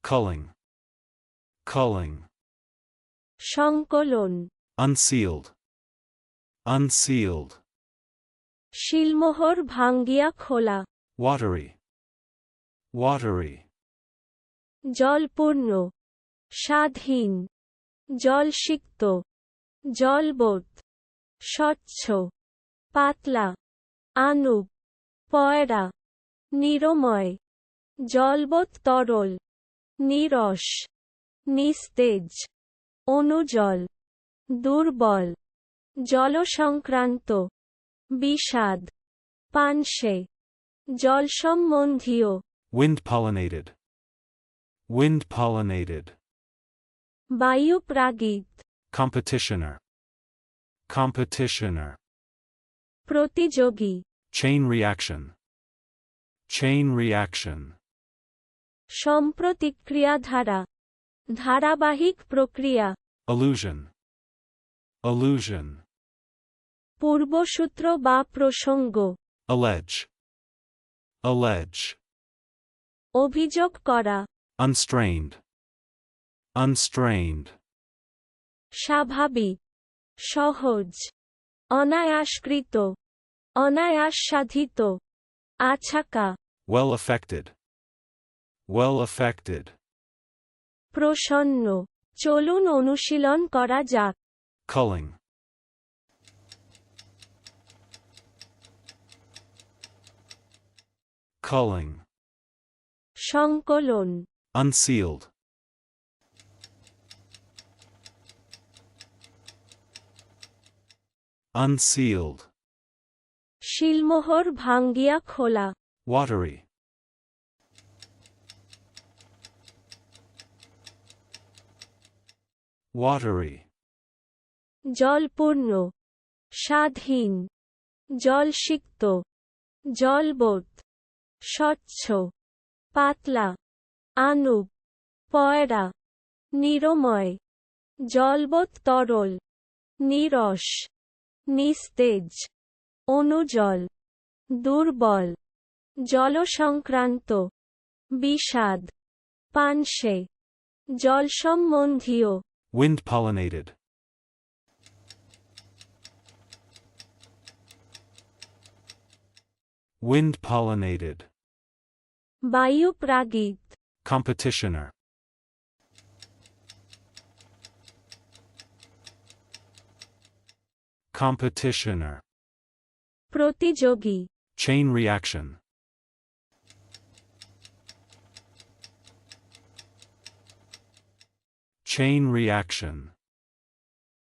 culling, culling. সংকলন, Unsealed, unsealed. শিলমোহর ভাঙ্গিয়া খোলা, Watery, watery. জলপূর্ণ, স্বাদহীন, জলসিক্ত, জলবোধ, স্বচ্ছ, পাতলা, আনুপ, পয়রা, নিরময়, জলবোধ তরল, নিরস, নিস্তেজ, অনুজল, দুর্বল, জলসংক্রান্ত, বিষাদ, পানসে, জলসম্বন্ধীয়, Wind pollinated, wind pollinated. বায়ুপ্রাগিত, Competitioner, competitioner. প্রতিযোগী, Chain reaction, chain reaction. সম্প্রতিক্রিয়াধারা, ধারাবাহিক প্রক্রিয়া, Allusion, allusion. পূর্বসূত্র বা প্রসঙ্গ, Allege, allege. অভিযোগ করা, Unstrained, unstrained. স্বাভাবিক, সহজ, অনায়াসকৃত, অনায়াসসাধিত, আছাকা, Well affected, well affected. প্রসন্ন, চলুন অনুশীলন করা যাক। Culling, culling. সংকলন, Unsealed, unsealed. শিলমোহর ভাঙ্গিয়া খোলা, Watery, watery. জলপূর্ণ, স্বাদহীন, জলসিক্ত, জলবোধ, স্বচ্ছ, পাতলা, আনুপ, পয়রা, নিরময়, জলবোধ তরল, নিরস, নিস্তেজ, অনুজল, দুর্বল, জলসংক্রান্ত, বিষাদ, পানসে, জলসম্বন্ধীয়, Wind pollinated, wind pollinated. বায়ুপ্রাগিত, Competitioner, competitioner. প্রতিযোগী, Chain reaction, chain reaction.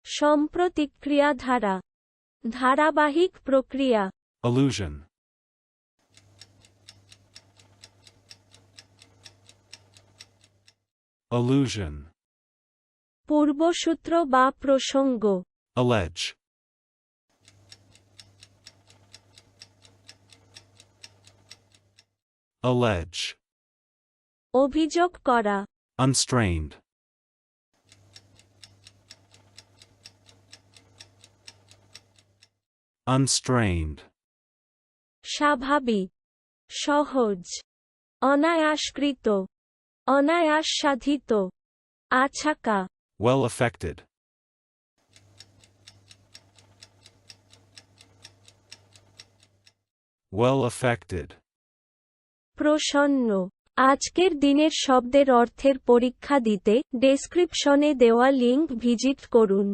সম্প্রতিক্রিয়াধারা, ধারাবাহিক প্রক্রিয়া, Allusion, allusion. পূর্বসূত্র বা প্রসঙ্গ, Allege, allege. অভিযোগ করা, Unstrained, unstrained. স্বাভাবিক, সহজ, অনায়াসকৃত, অনায়াসসাধিত, আছাকা, Well affected, well affected. প্রসন্ন। আজকের দিনের শব্দের অর্থের পরীক্ষা দিতে ডেসক্রিপশনে দেওয়া লিংক ভিজিট করুন।